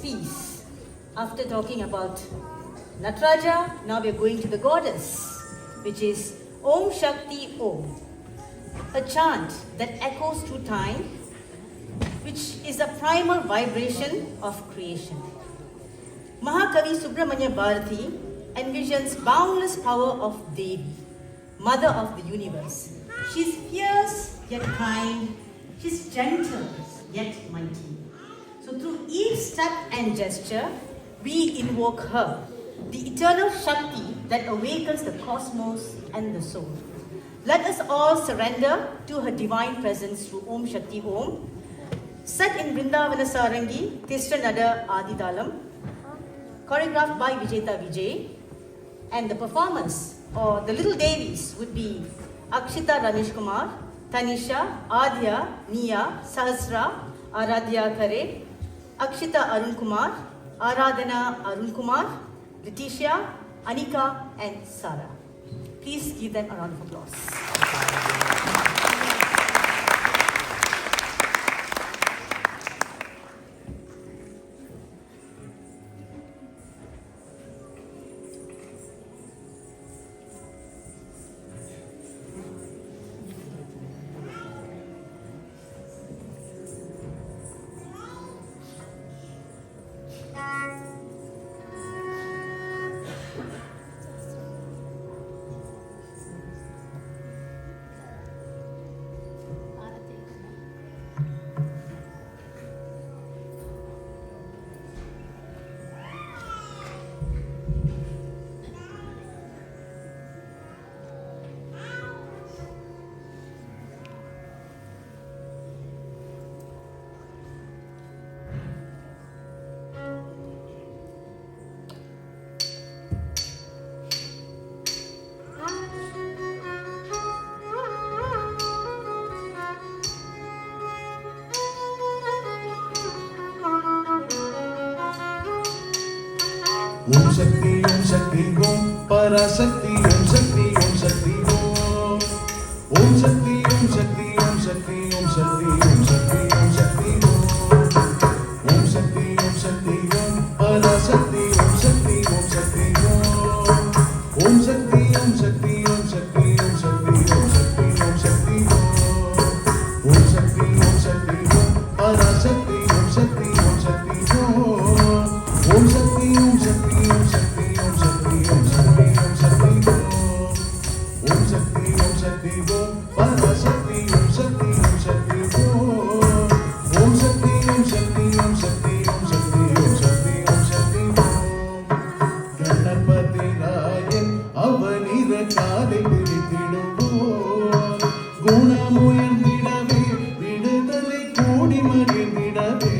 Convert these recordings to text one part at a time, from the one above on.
peace. After talking about Nataraja, now we are going to the goddess, which is Om Shakti Om, a chant that echoes through time, which is the primal vibration of creation. Mahakavi Subramanya Bharati envisions boundless power of Devi, mother of the universe. She's fierce yet kind, she's gentle yet mighty. So through each step and gesture, we invoke her, the eternal Shakti that awakens the cosmos and the soul. Let us all surrender to her divine presence through Om Shakti Om. Set in Vrindavana Sarangi, Tisra Nada Adidalam, choreographed by Vijeta Vijay. And the performers, or the little Devis, would be Akshita Ramesh Kumar, Tanisha, Adya, Nia, Sahasra, Aradhya Kare, Akshita Arun Kumar, Aradhana Arun Kumar, Letitia, Anika, and Sara. Please give them a round of applause. Om Shakti Om, Parashakti Om Shakti Om Shakti Om. Om Shakti Om Shakti Om Shakti Om Shakti Om Shakti Om Shakti Om. Om Shakti Om Shakti Om, Parashakti Om Shakti Om Shakti Om. Om Shakti Om Shakti Om Shakti Om Shakti Om Shakti Om Shakti Om. Om Shakti Om Shakti Om, Parashakti Om Shakti Om Shakti Om. Om Shakti Om Shakti Om Shakti Om Shakti Om Shakti Om Shakti Om. Om Shakti Om Shakti Om, Parashakti Om Shakti Om Shakti Om. Om Shakti Om Shakti Om Shakti Om Shakti Om Shakti Om Shakti Om. Ganapati Rayan avanira kaale pirididuvom. Gunamuyandidave viduthalai koodi marindidave.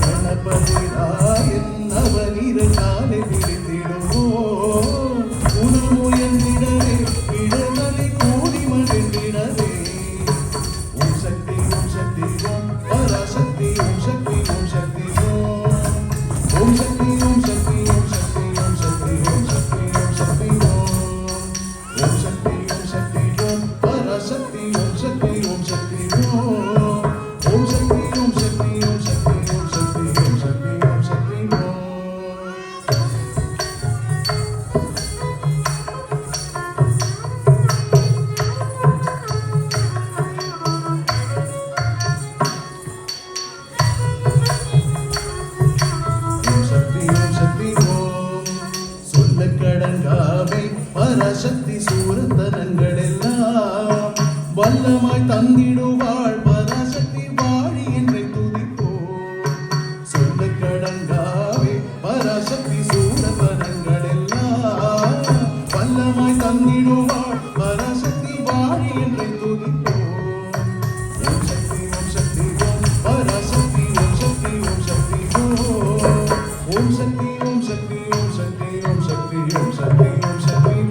Ganapati Rayan avanira kaale pirididuvom. Gunamuyandidave viduthalai koodi marindidave. Om Shakti Om Shakti Om, Parashakti Om Shakti Om Shakti Om. Om Shakti Om Shakti Om Shakti Om Shakti Om Shakti Om Shakti Om. Om Shakti Om Shakti Om, Parashakti Om Shakti Om Shakti Om. Om Shakti Om Shakti Om Shakti Om Shakti Om Shakti Om Shakti Om. Om Shakti Om. சொல்லக்கடங்காவை Parasakthi சூரத்தனங்களெல்லாம் வல்லமாய் தந்திடுவாள் Parasakthi வாழி என்றை துதிப்போம். சொல்லக்கடங்காவை பராசக்தி சூரத்தனங்களெல்லாம் வல்லமாய் தந்திடுவாள் பராசக்தி வாழி என்றை துதிப்போம். ஓம் சக்தி ஓம் சக்தி ஓம், பராசக்தி ஓம் சக்தி ஓம் சக்தி ஓம். ஓம் சக்தி ஓம் சக்தி ஓம் சக்தி ஓம் சக்தி ஓம் சக்தி ஓம் சக்தி ஓம்.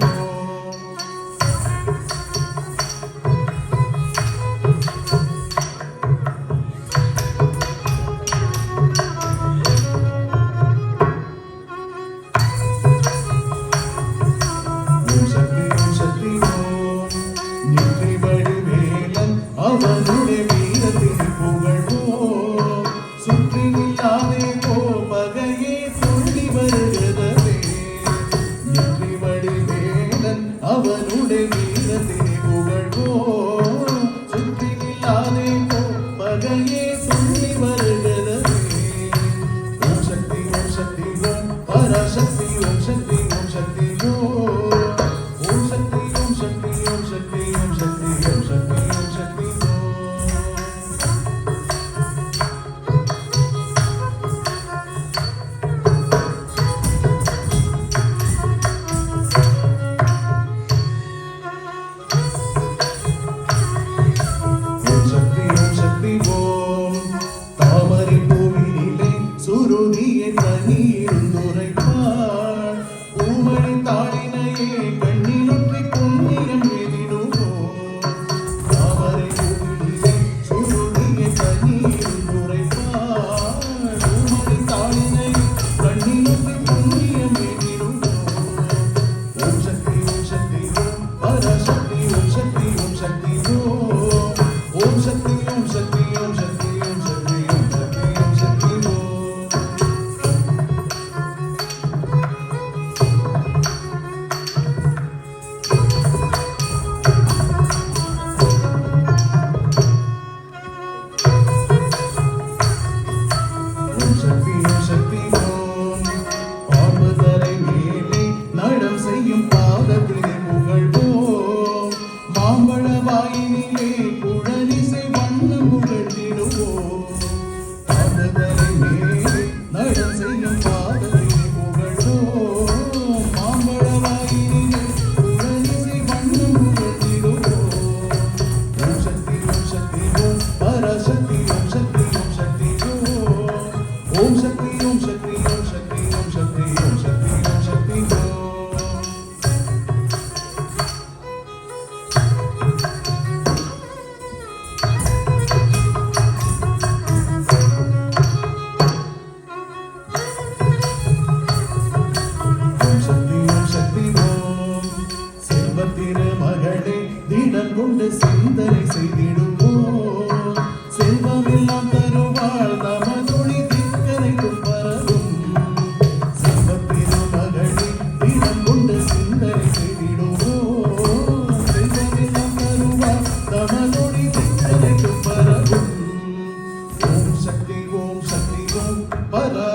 ஓம் சக்தி ஓம் சக்தி ஓம் பாம்பு தரை மேலே நடம் செய்யும் பாதத்திலே புகழ்வோம் மாம்பழ வாயினிலே குழலிசை வண்ணம் புகழ்ந்திடுவோம் பாம்பு தரை மேலே நடம் செய்யும் பாதத்திலே புகழ்வோம் மாம்பழ வாயினிலே குழலிசை வண்ணம் புகழ்ந்திடுவோம் ஓம் சக்தி ஓம் பராசக்தி ஓம் சக்தி ஓம் சக்தி ஓம் சக்தி ஓம் சக்தி ஓம் சக்தி ஓம் சக்தி ஓம் சக்தி ஓம் சக்தி ஓம் ஓம் சக்தி ஓம் செல்வத்திரு மகளே திடம் கொண்டு சிந்தனை செய்திடுவோம் செல்வமெல்லாம் தருவாள் நமதொழி திக்கரைக்கும் பரவும் செல்வத்திரு மகளே திடம் கொண்டு சிந்தனை செய்திடுவோம் செல்வமெல்லாம் தருவாள் நமதொழி திக்கரைக்கும் பரவும் ஓம் சக்தி ஓம் பரா